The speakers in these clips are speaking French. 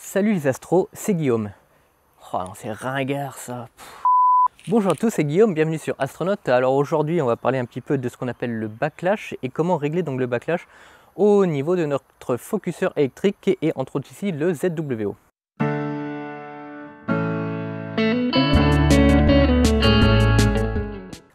Salut les astros, c'est Guillaume. Oh non, c'est ringard ça. Bonjour à tous, c'est Guillaume, bienvenue sur Astronaute. Alors aujourd'hui, on va parler un petit peu de ce qu'on appelle le backlash et comment régler donc le backlash au niveau de notre focuseur électrique et entre autres ici le ZWO.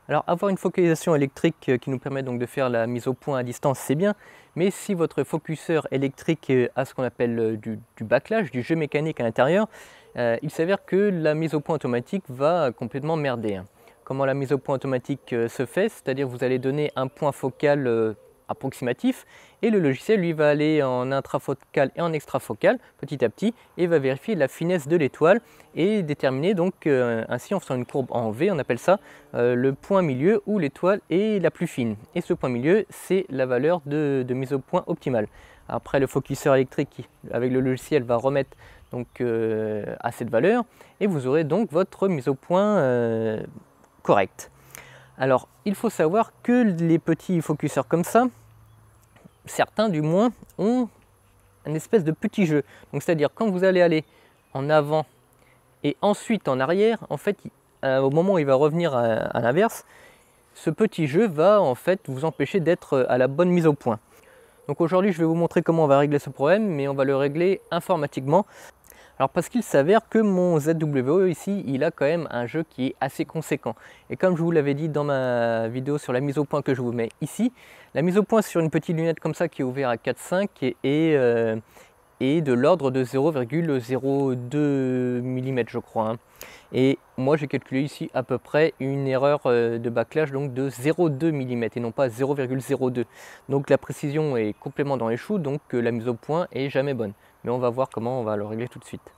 Alors avoir une focalisation électrique qui nous permet donc de faire la mise au point à distance, c'est bien, mais si votre focuseur électrique a ce qu'on appelle du backlash, du jeu mécanique à l'intérieur, il s'avère que la mise au point automatique va complètement merder. Comment la mise au point automatique se fait? C'est-à-dire vous allez donner un point focal approximatif et le logiciel lui va aller en intrafocal et en extrafocal petit à petit et va vérifier la finesse de l'étoile et déterminer donc ainsi en faisant une courbe en V, on appelle ça le point milieu où l'étoile est la plus fine, et ce point milieu c'est la valeur de mise au point optimale. Après le focuseur électrique avec le logiciel va remettre donc à cette valeur et vous aurez donc votre mise au point correcte. Alors, il faut savoir que les petits focuseurs comme ça, certains du moins, ont une espèce de petit jeu. Donc, c'est-à-dire quand vous allez aller en avant et ensuite en arrière, en fait, au moment où il va revenir à l'inverse, ce petit jeu va en fait vous empêcher d'être à la bonne mise au point. Donc aujourd'hui, je vais vous montrer comment on va régler ce problème, mais on va le régler informatiquement. Alors parce qu'il s'avère que mon ZWO ici, il a quand même un jeu qui est assez conséquent. Et comme je vous l'avais dit dans ma vidéo sur la mise au point que je vous mets ici, la mise au point sur une petite lunette comme ça qui est ouverte à 4,5 est de l'ordre de 0,02 mm je crois. Et moi j'ai calculé ici à peu près une erreur de backlash donc de 0,2 mm et non pas 0,02. Donc la précision est complètement dans les choux, donc la mise au point est jamais bonne. Mais on va voir comment on va le régler tout de suite.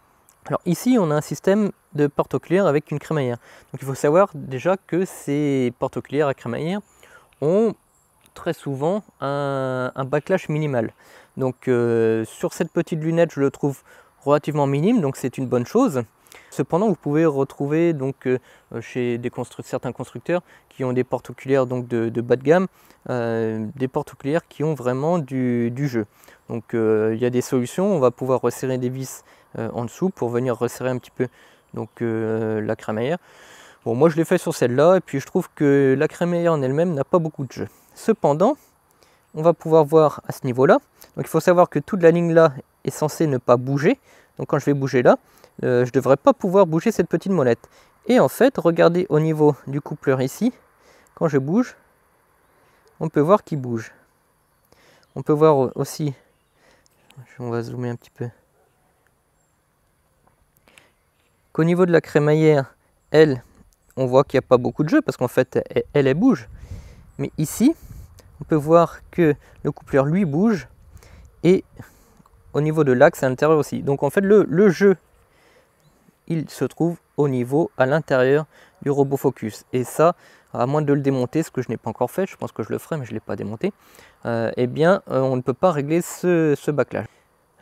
Alors ici on a un système de porte oculaire avec une crémaillère. Donc il faut savoir déjà que ces portes oculaires à crémaillère ont très souvent un backlash minimal. Donc sur cette petite lunette je le trouve relativement minime, donc c'est une bonne chose. Cependant, vous pouvez retrouver donc chez certains constructeurs qui ont des portes oculaires donc de bas de gamme, des portes oculaires qui ont vraiment du jeu. Donc il y a des solutions, on va pouvoir resserrer des vis en dessous pour venir resserrer un petit peu donc, la crémaillère. Bon, moi je l'ai fait sur celle-là et puis je trouve que la crémaillère en elle-même n'a pas beaucoup de jeu. Cependant, on va pouvoir voir à ce niveau-là. Donc il faut savoir que toute la ligne là est censée ne pas bouger. Donc quand je vais bouger là, je ne devrais pas pouvoir bouger cette petite molette. Et en fait, regardez au niveau du coupleur ici, quand je bouge, on peut voir qu'il bouge. On peut voir aussi, on va zoomer un petit peu, qu'au niveau de la crémaillère, elle, on voit qu'il n'y a pas beaucoup de jeu parce qu'en fait, elle bouge. Mais ici, on peut voir que le coupleur lui bouge et au niveau de l'axe à l'intérieur aussi. Donc en fait, le jeu, il se trouve au niveau à l'intérieur du robot focus. Et ça, à moins de le démonter, ce que je n'ai pas encore fait, je pense que je le ferai, mais je ne l'ai pas démonté, eh bien, on ne peut pas régler ce backlash.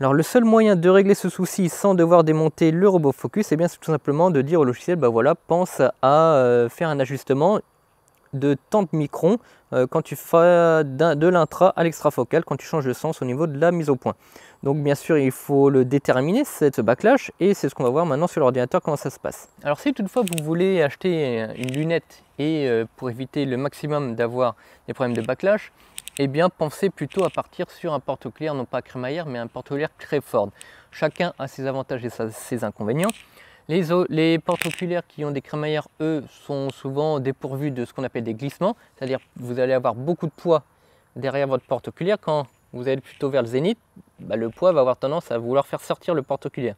Alors le seul moyen de régler ce souci sans devoir démonter le robot focus, eh bien, c'est tout simplement de dire au logiciel, bah voilà, pense à faire un ajustement de tant de microns quand tu fais de l'intra à l'extrafocal, quand tu changes de sens au niveau de la mise au point. Donc bien sûr il faut le déterminer, ce backlash, et c'est ce qu'on va voir maintenant sur l'ordinateur comment ça se passe. Alors si toutefois vous voulez acheter une lunette et pour éviter le maximum d'avoir des problèmes de backlash, eh bien pensez plutôt à partir sur un porte oculaire, non pas crémaillère mais un porte oculaire Crayford. Chacun a ses avantages et ses inconvénients. Les portes oculaires qui ont des crémaillères, eux, sont souvent dépourvus de ce qu'on appelle des glissements, c'est-à-dire que vous allez avoir beaucoup de poids derrière votre porte oculaire. Quand vous allez plutôt vers le zénith, bah, le poids va avoir tendance à vouloir faire sortir le porte oculaire.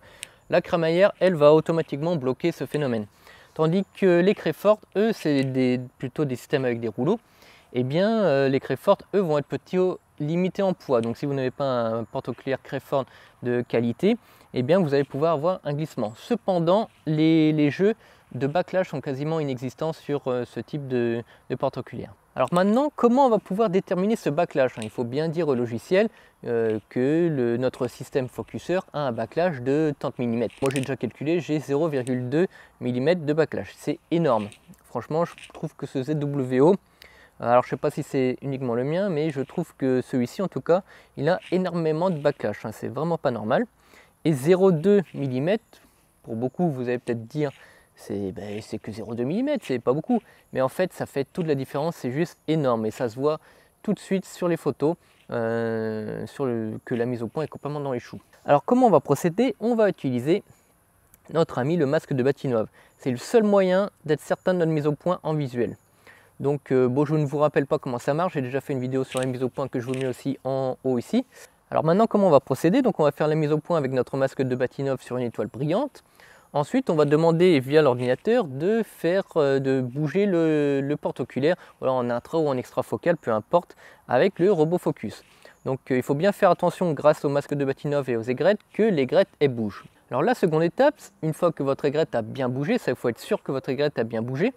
La crémaillère, elle, va automatiquement bloquer ce phénomène. Tandis que les Crayford, eux, c'est plutôt des systèmes avec des rouleaux. Eh bien, les Crayford, eux, vont être limités en poids. Donc si vous n'avez pas un porte oculaire Crayford de qualité, eh bien vous allez pouvoir avoir un glissement. Cependant, les jeux de backlash sont quasiment inexistants sur ce type de porte oculaire. Alors maintenant, comment on va pouvoir déterminer ce backlash? Il faut bien dire au logiciel que notre système focuseur a un backlash de tant de mm. Moi j'ai déjà calculé, j'ai 0,2 mm de backlash. C'est énorme. Franchement, je trouve que ce ZWO, alors je ne sais pas si c'est uniquement le mien, mais je trouve que celui-ci en tout cas, il a énormément de backlash. C'est vraiment pas normal. et 0,2 mm. Pour beaucoup, vous allez peut-être dire c'est que 0,2 mm, c'est pas beaucoup. Mais en fait, ça fait toute la différence, c'est juste énorme. Et ça se voit tout de suite sur les photos que la mise au point est complètement dans les choux. Alors comment on va procéder? On va utiliser notre ami le masque de Bahtinov. C'est le seul moyen d'être certain de notre mise au point en visuel. Donc bon, je ne vous rappelle pas comment ça marche, j'ai déjà fait une vidéo sur la mise au point que je vous mets aussi en haut ici. Alors maintenant, comment on va procéder? Donc on va faire la mise au point avec notre masque de Bahtinov sur une étoile brillante. Ensuite, on va demander via l'ordinateur de bouger le porte-oculaire, voilà, en intra ou en extra focal, peu importe, avec le robot focus. Donc il faut bien faire attention grâce au masque de Bahtinov et aux aigrettes que l'aigrette bouge. Alors la seconde étape, une fois que votre aigrette a bien bougé, ça il faut être sûr que votre aigrette a bien bougé,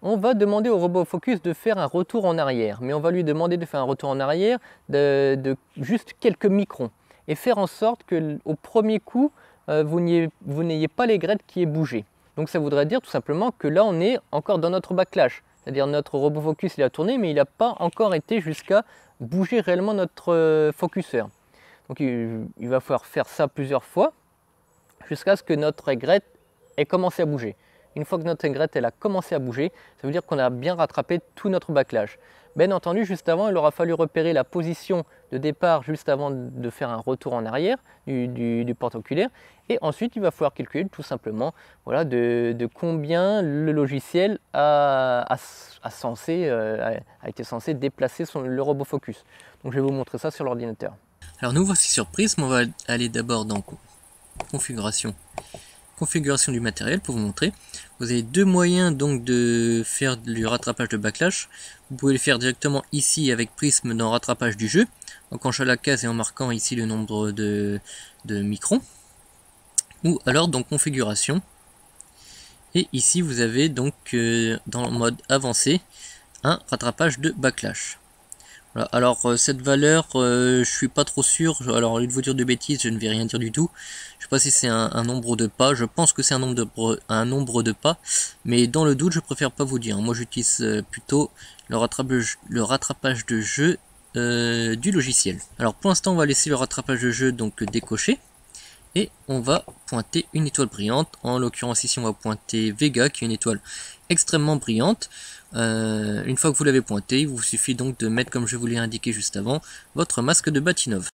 on va demander au robot focus de faire un retour en arrière. Mais on va lui demander de faire un retour en arrière de juste quelques microns. Et faire en sorte qu'au premier coup, vous n'ayez pas l'aigrette qui est bougée. Donc ça voudrait dire tout simplement que là on est encore dans notre backlash. C'est-à-dire notre robot focus il a tourné mais il n'a pas encore été jusqu'à bouger réellement notre focuseur. Donc il va falloir faire ça plusieurs fois jusqu'à ce que notre aigrette ait commencé à bouger. Une fois que notre aigrette elle a commencé à bouger, ça veut dire qu'on a bien rattrapé tout notre backlash. Bien entendu, juste avant, il aura fallu repérer la position de départ juste avant de faire un retour en arrière du porte-oculaire. Et ensuite, il va falloir calculer tout simplement voilà, de combien le logiciel a été censé déplacer le robot focus. Donc je vais vous montrer ça sur l'ordinateur. Alors nous voici sur Prism, on va aller d'abord dans configuration du matériel pour vous montrer. Vous avez deux moyens donc de faire du rattrapage de backlash. Vous pouvez le faire directement ici avec Prism dans rattrapage du jeu, en cochant la case et en marquant ici le nombre de microns. Ou alors dans configuration. Et ici vous avez donc dans le mode avancé un rattrapage de backlash. Voilà. Alors cette valeur, je suis pas trop sûr. Alors au lieu de vous dire de bêtises, je ne vais rien dire du tout. Je sais pas si c'est un nombre de pas. Je pense que c'est un nombre de pas, mais dans le doute, je préfère pas vous dire. Moi, j'utilise plutôt le rattrapage de jeu du logiciel. Alors pour l'instant, on va laisser le rattrapage de jeu donc décoché. Et on va pointer une étoile brillante. En l'occurrence ici on va pointer Vega qui est une étoile extrêmement brillante. Une fois que vous l'avez pointé, il vous suffit donc de mettre, comme je vous l'ai indiqué juste avant, votre masque de Bahtinov.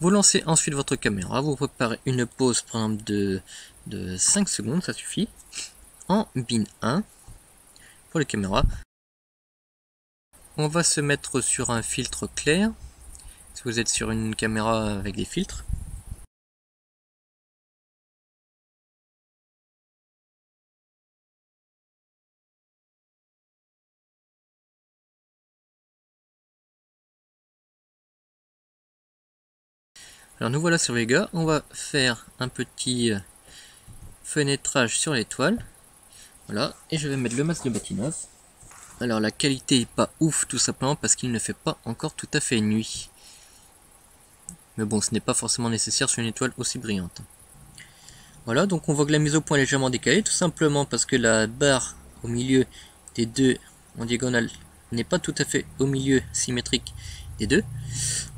Vous lancez ensuite votre caméra, vous préparez une pause par exemple de 5 secondes, ça suffit. En bin 1 pour les caméras. On va se mettre sur un filtre clair. Si vous êtes sur une caméra avec des filtres. Alors nous voilà sur Vega, on va faire un petit fenêtrage sur l'étoile. Voilà, et je vais mettre le masque de Bahtinov. Alors la qualité est pas ouf tout simplement parce qu'il ne fait pas encore tout à fait nuit. Mais bon, ce n'est pas forcément nécessaire sur une étoile aussi brillante. Voilà, donc on voit que la mise au point est légèrement décalée, tout simplement parce que la barre au milieu des deux en diagonale n'est pas tout à fait au milieu symétrique des deux.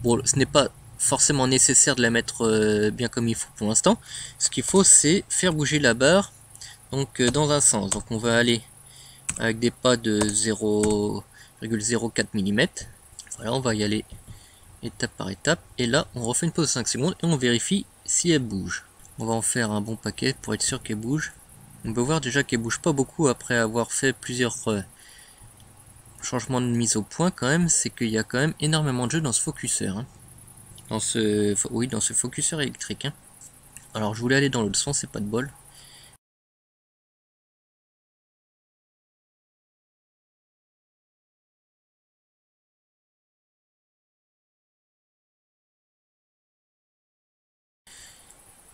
Bon, ce n'est pas forcément nécessaire de la mettre bien comme il faut pour l'instant. Ce qu'il faut, c'est faire bouger la barre donc dans un sens. Donc on va aller avec des pas de 0,04 mm. Voilà, on va y aller étape par étape. Et là, on refait une pause de 5 secondes et on vérifie si elle bouge. On va en faire un bon paquet pour être sûr qu'elle bouge. On peut voir déjà qu'elle bouge pas beaucoup après avoir fait plusieurs changements de mise au point quand même. C'est qu'il y a quand même énormément de jeux dans ce focuseur. Hein. Dans ce focuseur électrique. Hein. Alors je voulais aller dans l'autre sens, c'est pas de bol.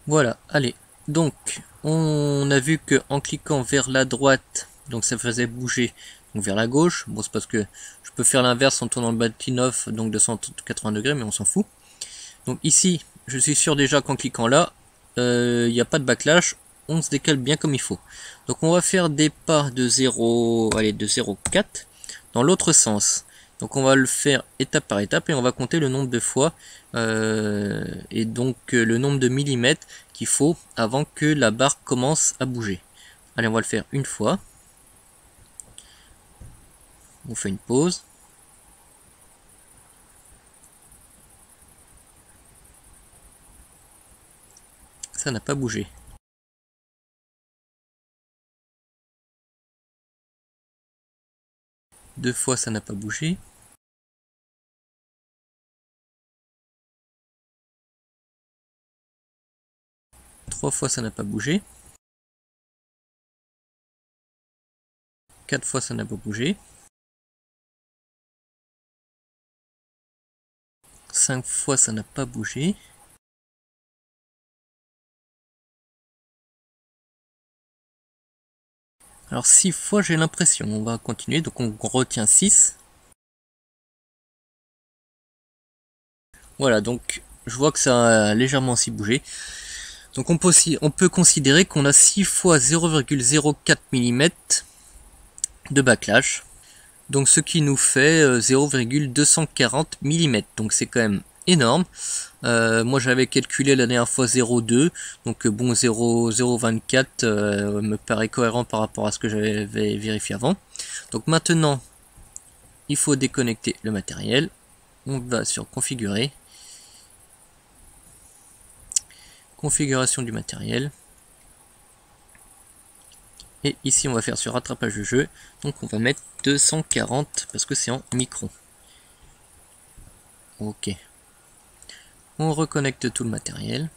Voilà, allez. Donc, on a vu que en cliquant vers la droite, donc ça faisait bouger donc vers la gauche. Bon, c'est parce que je peux faire l'inverse en tournant le Bahtinov, donc de 180 degrés, mais on s'en fout. Donc ici, je suis sûr déjà qu'en cliquant là, il n'y a pas de backlash. On se décale bien comme il faut. Donc on va faire des pas de 0,4 dans l'autre sens. Donc on va le faire étape par étape et on va compter le nombre de fois et donc le nombre de millimètres qu'il faut avant que la barre commence à bouger. Allez, on va le faire une fois. On fait une pause. Ça n'a pas bougé. Deux fois, ça n'a pas bougé. Trois fois, ça n'a pas bougé. Quatre fois, ça n'a pas bougé. 5 fois, ça n'a pas bougé. Alors 6 fois, j'ai l'impression. On va continuer. Donc on retient 6. Voilà, donc je vois que ça a légèrement aussi bougé. Donc on peut considérer qu'on a 6 fois 0,04 mm de backlash. Donc ce qui nous fait 0,240 mm. Donc c'est quand même énorme. Moi j'avais calculé la dernière fois 0,2. Donc bon, 0,024 me paraît cohérent par rapport à ce que j'avais vérifié avant. Donc maintenant, il faut déconnecter le matériel. On va sur configurer. Configuration du matériel. Et ici on va faire sur rattrapage de jeu. Donc on va mettre 240 parce que c'est en micron. Ok. On reconnecte tout le matériel.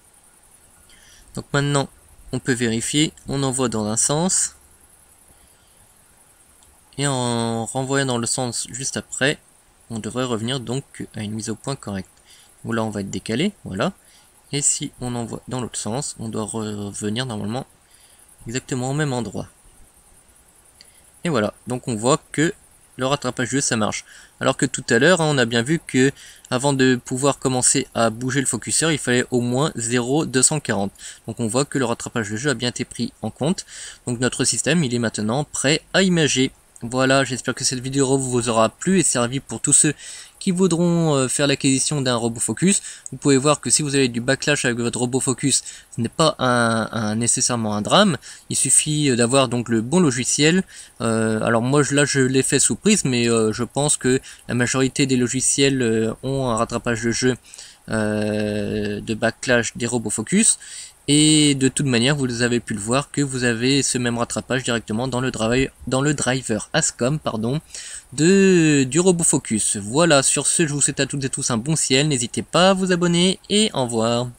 Donc maintenant on peut vérifier. On envoie dans un sens. Et en renvoyant dans le sens juste après, on devrait revenir donc à une mise au point correcte. Où là on va être décalé. Voilà. Et si on envoie dans l'autre sens, on doit revenir normalement exactement au même endroit. Et voilà, donc on voit que le rattrapage de jeu ça marche. Alors que tout à l'heure, on a bien vu que avant de pouvoir commencer à bouger le focuseur, il fallait au moins 0,240. Donc on voit que le rattrapage de jeu a bien été pris en compte. Donc notre système, il est maintenant prêt à imager. Voilà, j'espère que cette vidéo vous aura plu et servi pour tous ceux qui voudront faire l'acquisition d'un robot focus. Vous pouvez voir que si vous avez du backlash avec votre robot focus, ce n'est pas nécessairement un drame. Il suffit d'avoir donc le bon logiciel. Alors moi là je l'ai fait sous Prism, mais je pense que la majorité des logiciels ont un rattrapage de jeu de backlash des robots focus. Et de toute manière, vous avez pu le voir que vous avez ce même rattrapage directement dans le driver ASCOM du robot focus. Voilà, sur ce, je vous souhaite à toutes et tous un bon ciel. N'hésitez pas à vous abonner et au revoir.